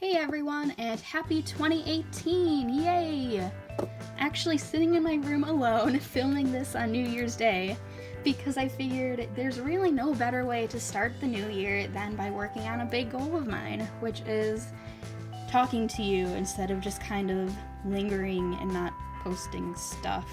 Hey everyone, and happy 2018! Yay! Actually sitting in my room alone, filming this on New Year's Day, because I figured there's really no better way to start the new year than by working on a big goal of mine, which is talking to you instead of just kind of lingering and not posting stuff.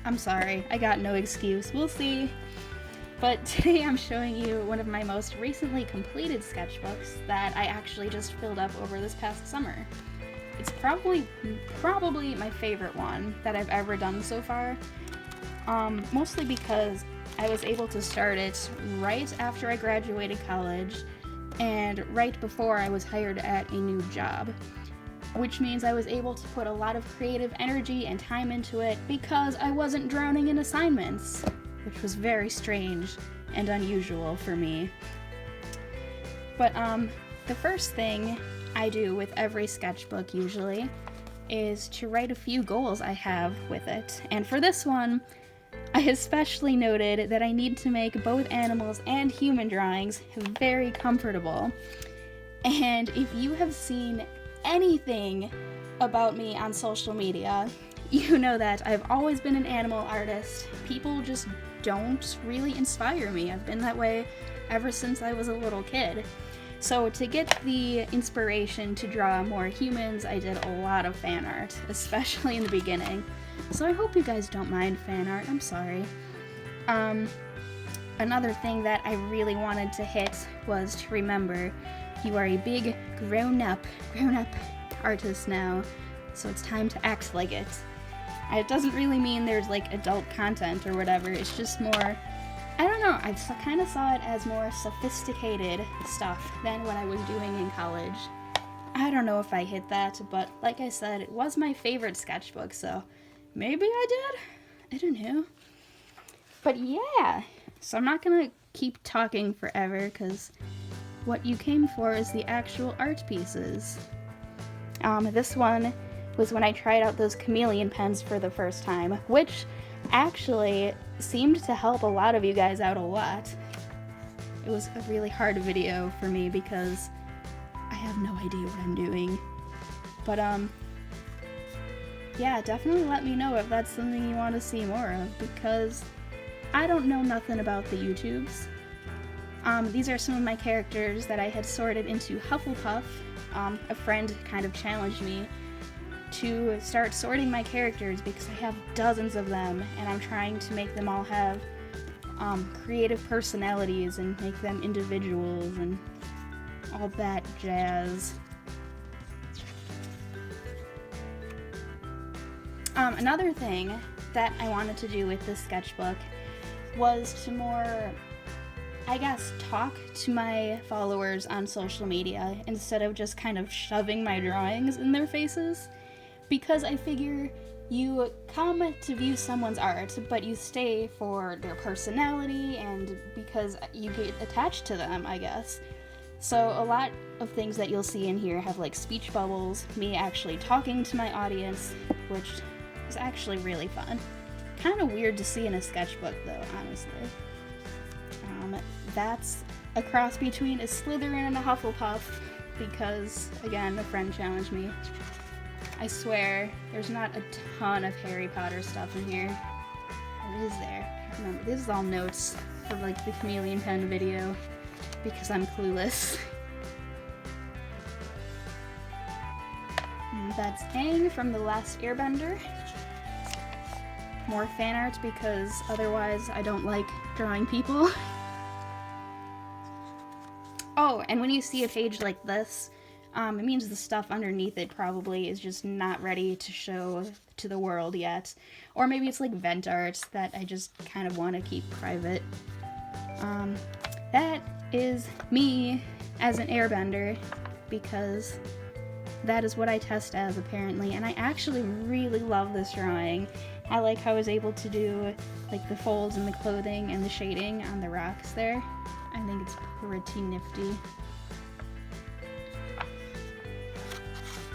I'm sorry, I got no excuse. We'll see. But today I'm showing you one of my most recently completed sketchbooks that I actually just filled up over this past summer. It's probably my favorite one that I've ever done so far, mostly because I was able to start it right after I graduated college and right before I was hired at a new job, which means I was able to put a lot of creative energy and time into it because I wasn't drowning in assignments, which was very strange and unusual for me. But the first thing I do with every sketchbook usually is to write a few goals I have with it. And for this one, I especially noted that I need to make both animals and human drawings very comfortable. And if you have seen anything about me on social media, you know that I've always been an animal artist. People just don't really inspire me. I've been that way ever since I was a little kid. So to get the inspiration to draw more humans, I did a lot of fan art, especially in the beginning. So I hope you guys don't mind fan art. I'm sorry. Another thing that I really wanted to hit was to remember you are a big grown-up artist now, so it's time to act like it. It doesn't really mean there's like adult content or whatever, it's just more, I don't know, I kind of saw it as more sophisticated stuff than what I was doing in college. I don't know if I hit that, but like I said, it was my favorite sketchbook, so maybe I did? I don't know. But yeah, so I'm not gonna keep talking forever, because what you came for is the actual art pieces. This one was when I tried out those chameleon pens for the first time, which actually seemed to help a lot of you guys out a lot. It was a really hard video for me because I have no idea what I'm doing. But yeah, definitely let me know if that's something you want to see more of, because I don't know nothing about the YouTubes. These are some of my characters that I had sorted into Hufflepuff. A friend kind of challenged me to start sorting my characters because I have dozens of them and I'm trying to make them all have creative personalities and make them individuals and all that jazz. Another thing that I wanted to do with this sketchbook was to more, I guess, talk to my followers on social media instead of just kind of shoving my drawings in their faces. Because I figure you come to view someone's art, but you stay for their personality and because you get attached to them, I guess. So a lot of things that you'll see in here have like speech bubbles, me actually talking to my audience, which is actually really fun. Kind of weird to see in a sketchbook though, honestly. That's a cross between a Slytherin and a Hufflepuff because, again, a friend challenged me. I swear, there's not a ton of Harry Potter stuff in here. Or is there? I don't remember. This is all notes for like the chameleon pen video because I'm clueless. And that's Aang from The Last Airbender. More fan art because otherwise I don't like drawing people. Oh, and when you see a page like this, it means the stuff underneath it probably is just not ready to show to the world yet. Or maybe it's like vent art that I just kind of want to keep private. That is me as an airbender, because that is what I test as apparently, and I actually really love this drawing. I like how I was able to do like the folds in the clothing and the shading on the rocks there. I think it's pretty nifty.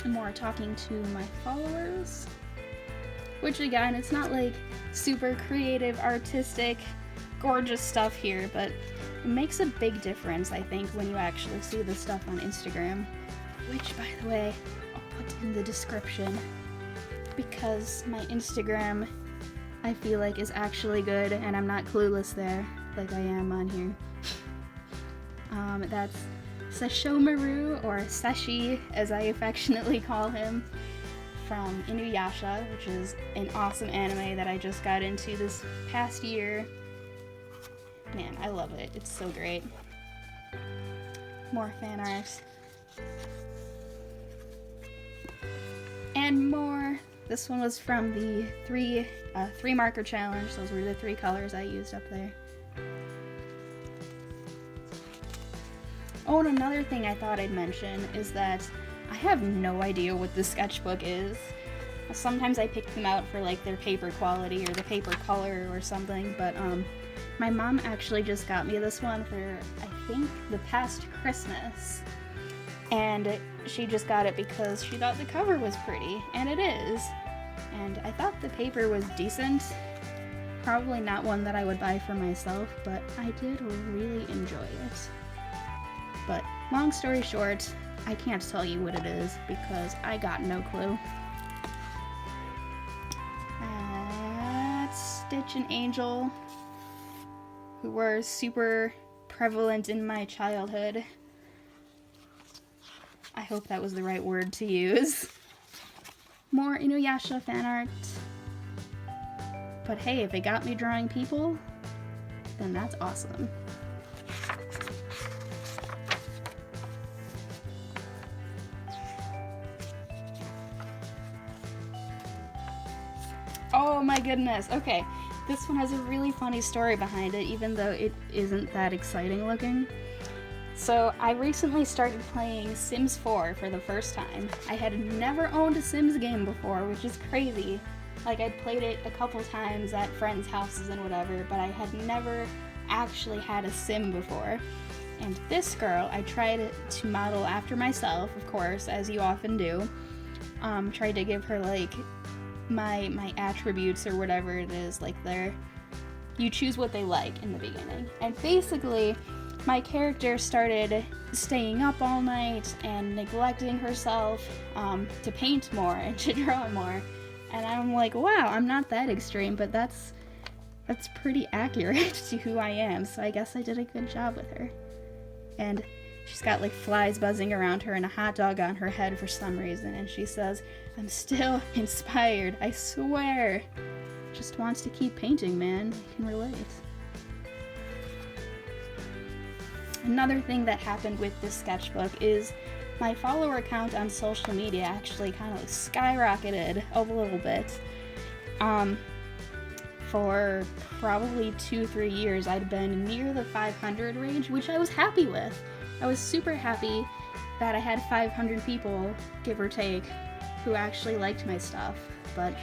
More talking to my followers, which again, it's not like super creative, artistic, gorgeous stuff here, but it makes a big difference, I think, when you actually see the stuff on Instagram. which, by the way, I'll put in the description, because my Instagram, I feel like, is actually good, and I'm not clueless there, like I am on here. That's Sesshomaru, or Seshi, as I affectionately call him, from Inuyasha, which is an awesome anime that I just got into this past year. Man, I love it. It's so great. More fan art. And more. This one was from the three marker challenge. Those were the 3 colors I used up there. Oh, and another thing I thought I'd mention is that I have no idea what this sketchbook is. Sometimes I pick them out for like their paper quality or the paper color or something, but my mom actually just got me this one for, I think, the past Christmas. And she just got it because she thought the cover was pretty, and it is. And I thought the paper was decent. Probably not one that I would buy for myself, but I did really enjoy it. But long story short, I can't tell you what it is because I got no clue. That's Stitch and Angel, who were super prevalent in my childhood. I hope that was the right word to use. More Inuyasha fan art. But hey, if it got me drawing people, then that's awesome. Oh my goodness, okay. This one has a really funny story behind it, even though it isn't that exciting looking. So, I recently started playing Sims 4 for the first time. I had never owned a Sims game before, which is crazy. Like, I'd played it a couple times at friends' houses and whatever, but I had never actually had a Sim before. And this girl, I tried to model after myself, of course, as you often do. Tried to give her, like, my attributes or whatever it is, like you choose what they like in the beginning. And basically, my character started staying up all night and neglecting herself to paint more and to draw more. And I'm like, wow, I'm not that extreme, but that's pretty accurate to who I am, so I guess I did a good job with her. And she's got like flies buzzing around her and a hot dog on her head for some reason, and she says, "I'm still inspired, I swear." Just wants to keep painting, man. I can relate. Another thing that happened with this sketchbook is my follower count on social media actually kind of skyrocketed a little bit. For probably 2-3 years, I'd been near the 500 range, which I was happy with. I was super happy that I had 500 people, give or take, who actually liked my stuff, but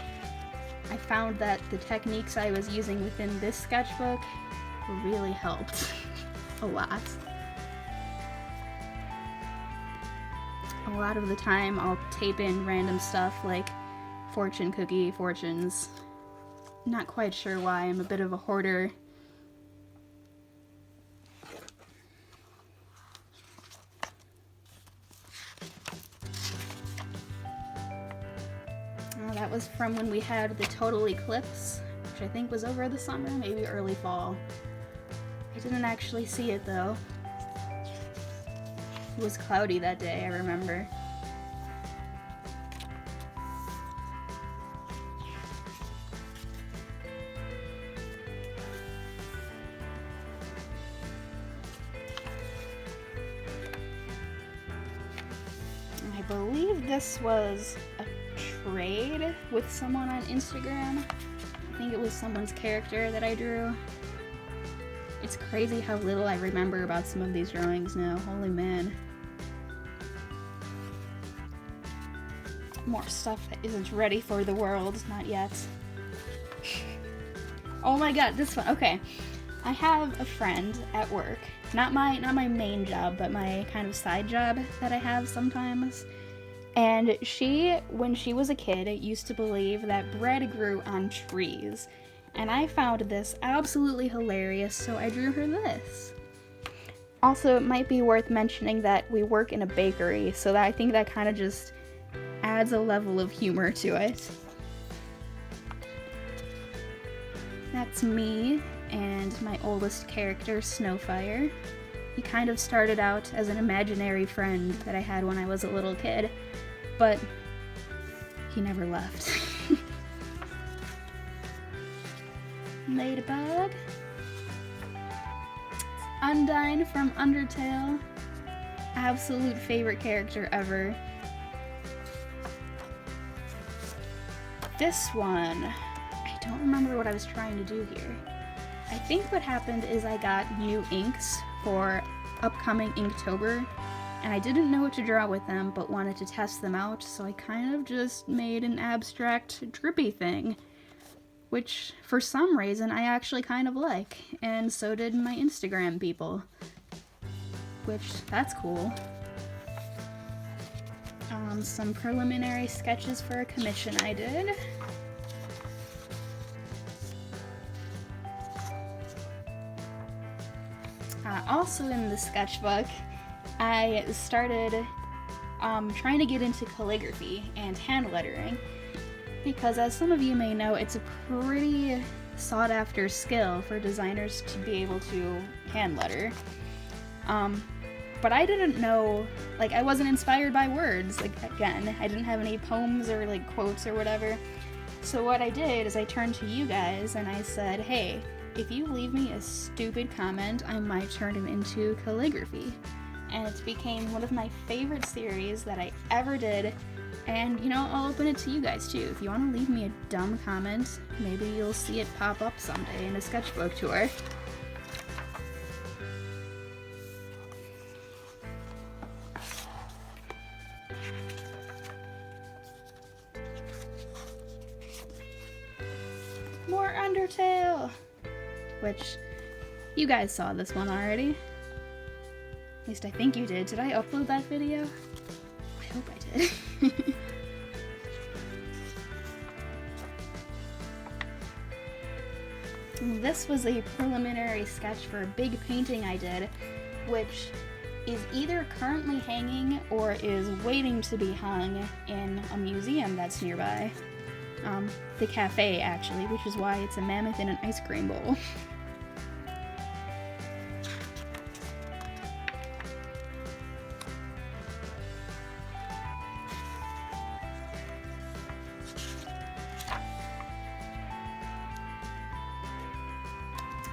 I found that the techniques I was using within this sketchbook really helped a lot. A lot of the time I'll tape in random stuff like fortune cookie fortunes. Not quite sure why, I'm a bit of a hoarder. That was from when we had the total eclipse, which I think was over the summer, maybe early fall. I didn't actually see it though. It was cloudy that day, I remember. I believe this was a trade with someone on Instagram. I think it was someone's character that I drew. It's crazy how little I remember about some of these drawings now. Holy man. More stuff that isn't ready for the world. Not yet. Oh my god, this one. Okay. I have a friend at work. Not my main job, but my kind of side job that I have sometimes. And she, when she was a kid, used to believe that bread grew on trees. And I found this absolutely hilarious, so I drew her this. Also, it might be worth mentioning that we work in a bakery, so that I think that kind of just adds a level of humor to it. That's me and my oldest character, Snowfire. He kind of started out as an imaginary friend that I had when I was a little kid, but he never left. Ladybug. Undyne from Undertale. Absolute favorite character ever. This one, I don't remember what I was trying to do here. I think what happened is I got new inks for upcoming Inktober, and I didn't know what to draw with them, but wanted to test them out, so I kind of just made an abstract drippy thing, which for some reason I actually kind of like, and so did my Instagram people, which, that's cool. Some preliminary sketches for a commission I did. Also in the sketchbook, I started trying to get into calligraphy and hand lettering, because as some of you may know, it's a pretty sought after skill for designers to be able to hand letter. But I didn't know, like, I wasn't inspired by words. Like, again, I didn't have any poems or like quotes or whatever. So what I did is I turned to you guys and I said, hey, if you leave me a stupid comment, I might turn it into calligraphy. And it became one of my favorite series that I ever did. And, you know, I'll open it to you guys too. If you want to leave me a dumb comment, maybe you'll see it pop up someday in a sketchbook tour. More Undertale! Which, you guys saw this one already. At least I think you did. Did I upload that video? I hope I did. This was a preliminary sketch for a big painting I did, which is either currently hanging or is waiting to be hung in a museum that's nearby. The cafe, actually, which is why it's a mammoth in an ice cream bowl.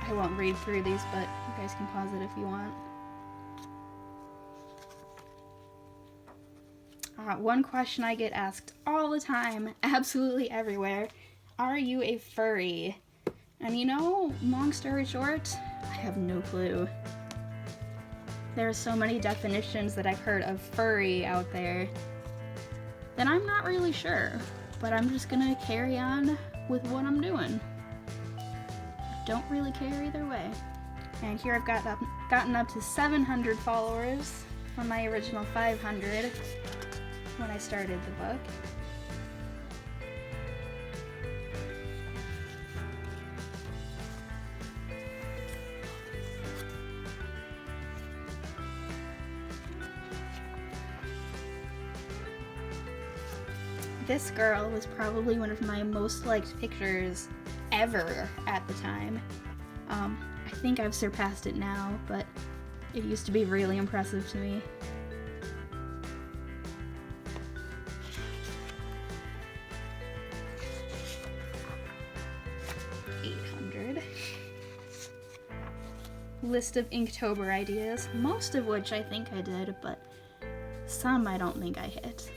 I won't read through these, but you guys can pause it if you want. One question I get asked all the time, absolutely everywhere, are you a furry? And you know, long story short, I have no clue. There are so many definitions that I've heard of furry out there that I'm not really sure, but I'm just gonna carry on with what I'm doing. Don't really care either way. And here I've gotten up to 700 followers from my original 500 when I started the book. This girl was probably one of my most liked pictures ever at the time. I think I've surpassed it now, but it used to be really impressive to me. List of Inktober ideas, most of which I think I did, but some I don't think I hit.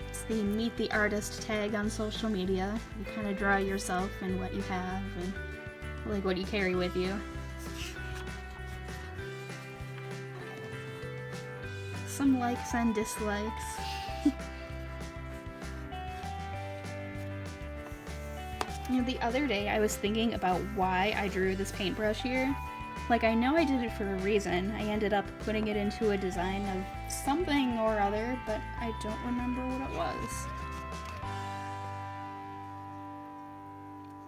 It's the Meet the Artist tag on social media. You kind of draw yourself and what you have and like what you carry with you. Some likes and dislikes. You know, the other day I was thinking about why I drew this paintbrush here. Like, I know I did it for a reason. I ended up putting it into a design of something or other, but I don't remember what it was.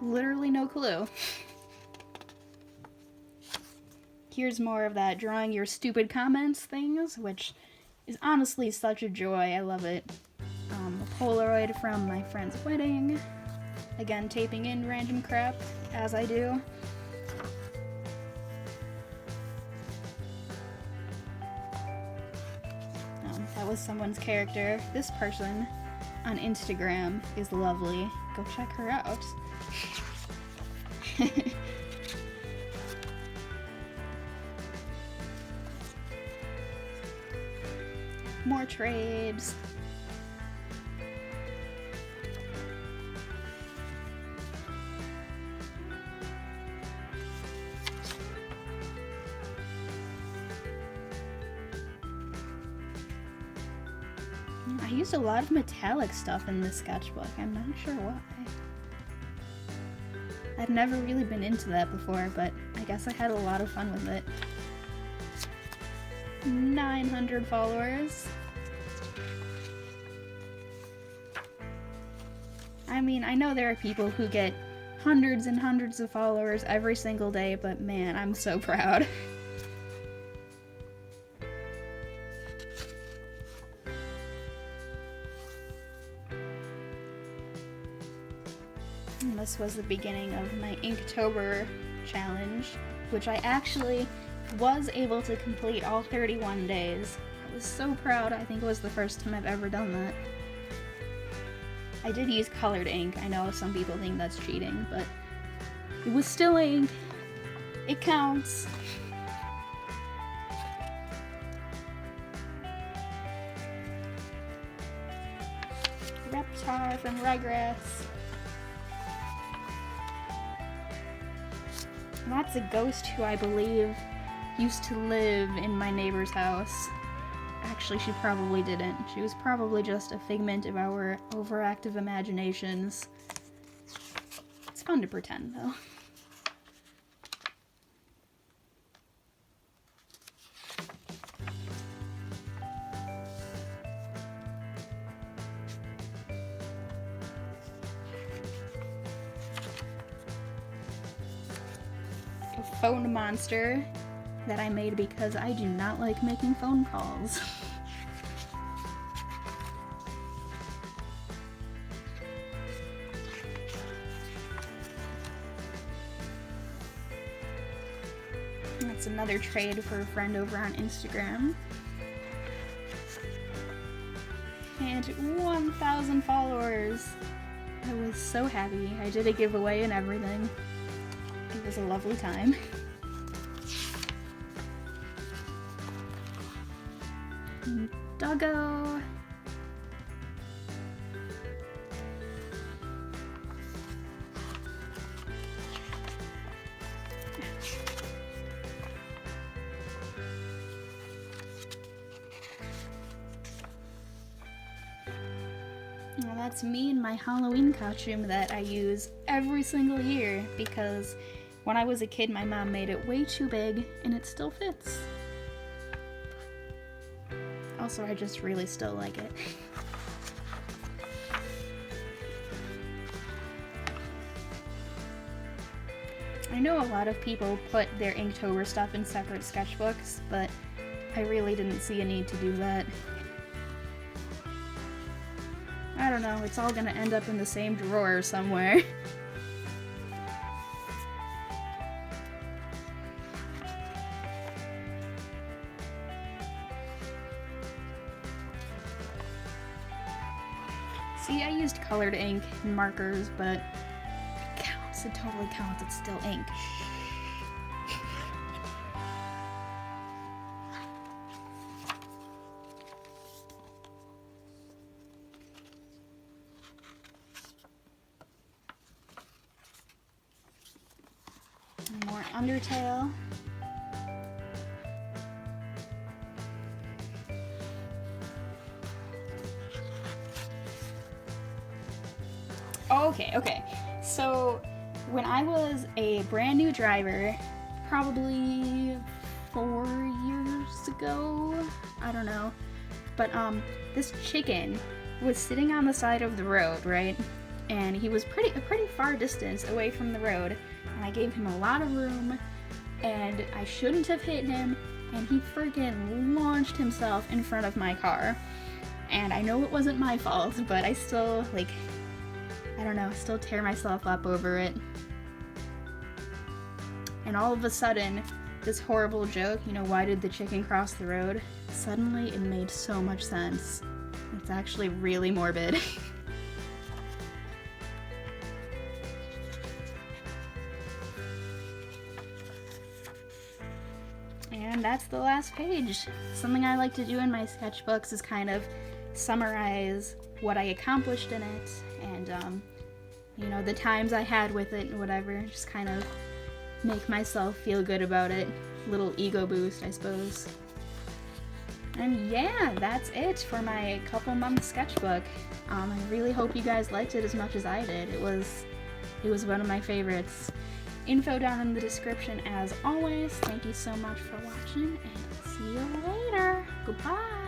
Literally no clue. Here's more of that drawing your stupid comments things, which is honestly such a joy. I love it. A Polaroid from my friend's wedding. Again, taping in random crap, as I do. That was someone's character. This person on Instagram is lovely. Go check her out. More trades. I used a lot of metallic stuff in this sketchbook. I'm not sure why. I've never really been into that before, but I guess I had a lot of fun with it. 900 followers. I mean, I know there are people who get hundreds and hundreds of followers every single day, but man, I'm so proud. And this was the beginning of my Inktober challenge, which I actually was able to complete all 31 days. I was so proud. I think it was the first time I've ever done that. I did use colored ink. I know some people think that's cheating, but it was still ink. It counts. Reptar from Rugrats. That's a ghost who I believe used to live in my neighbor's house. Actually, she probably didn't. She was probably just a figment of our overactive imaginations. It's fun to pretend, though. A phone monster that I made because I do not like making phone calls. That's another trade for a friend over on Instagram. And 1,000 followers. I was so happy. I did a giveaway and everything. It was a lovely time. Doggo! Well, that's me in my Halloween costume that I use every single year because when I was a kid, my mom made it way too big and it still fits. Also, I just really still like it. I know a lot of people put their Inktober stuff in separate sketchbooks, but I really didn't see a need to do that. I don't know, it's all gonna end up in the same drawer somewhere. See, I used colored ink and markers, but it counts. It totally counts. It's still ink. More Undertale. Okay. So when I was a brand new driver, probably 4 years ago, I don't know, but this chicken was sitting on the side of the road, right? And he was a pretty far distance away from the road, and I gave him a lot of room, and I shouldn't have hit him, and he freaking launched himself in front of my car. And I know it wasn't my fault, but I still, like, I don't know, still tear myself up over it. And all of a sudden, this horrible joke, you know, why did the chicken cross the road? Suddenly it made so much sense. It's actually really morbid. And that's the last page. Something I like to do in my sketchbooks is kind of summarize what I accomplished in it, and you know, the times I had with it and whatever, just kind of make myself feel good about it. Little ego boost, I suppose. And yeah, that's it for my couple month sketchbook. I really hope you guys liked it as much as I did. It was one of my favorites. Info down in the description as always. Thank you so much for watching, and see you later. Goodbye.